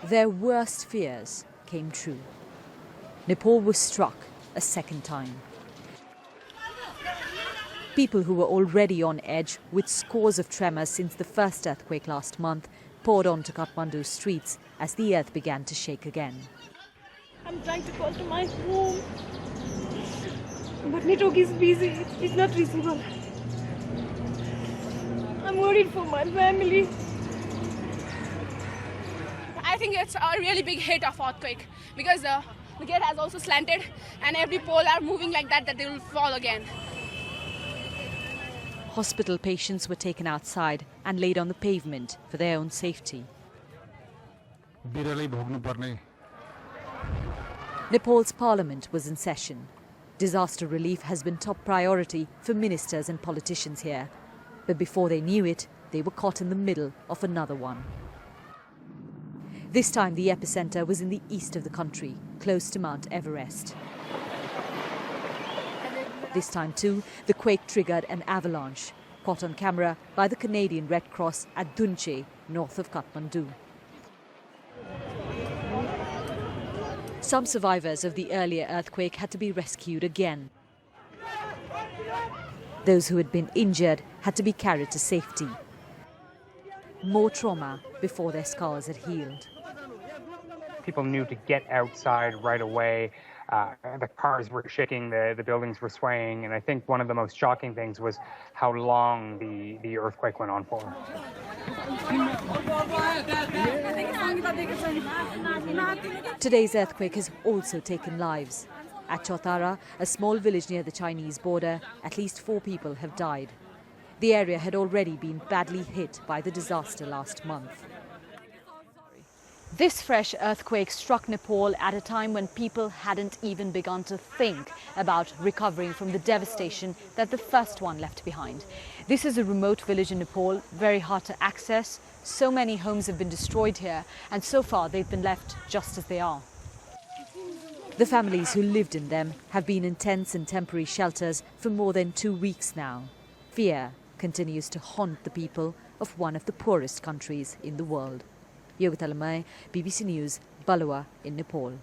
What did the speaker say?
Their worst fears came true. Nepal was struck a second time. People who were already on edge with scores of tremors since the first earthquake last month poured onto Kathmandu's streets as the earth began to shake again. I'm trying to call to my home, but network is busy. It's not reachable. I'm worried for my family. I think it's a really big hit of earthquake because the gate has also slanted and every pole are moving like that they will fall again. Hospital patients were taken outside and laid on the pavement for their own safety. Nepal's parliament was in session. Disaster relief has been top priority for ministers and politicians here. But before they knew it, they were caught in the middle of another one. This time the epicenter was in the east of the country, close to Mount Everest. This time too, the quake triggered an avalanche, caught on camera by the Canadian Red Cross at Dunche, north of Kathmandu. Some survivors of the earlier earthquake had to be rescued again. Those who had been injured had to be carried to safety. More trauma before their scars had healed. People knew to get outside right away. The cars were shaking, the buildings were swaying, and I think one of the most shocking things was how long the earthquake went on for. Today's earthquake has also taken lives. At Chautara, a small village near the Chinese border, at least 4 people have died. The area had already been badly hit by the disaster last month. This fresh earthquake struck Nepal at a time when people hadn't even begun to think about recovering from the devastation that the first one left behind. This is a remote village in Nepal, very hard to access. So many homes have been destroyed here, and so far they've been left just as they are. The families who lived in them have been in tents and temporary shelters for more than 2 weeks now. Fear continues to haunt the people of one of the poorest countries in the world. Yogita Lamai, BBC News, Balua in Nepal.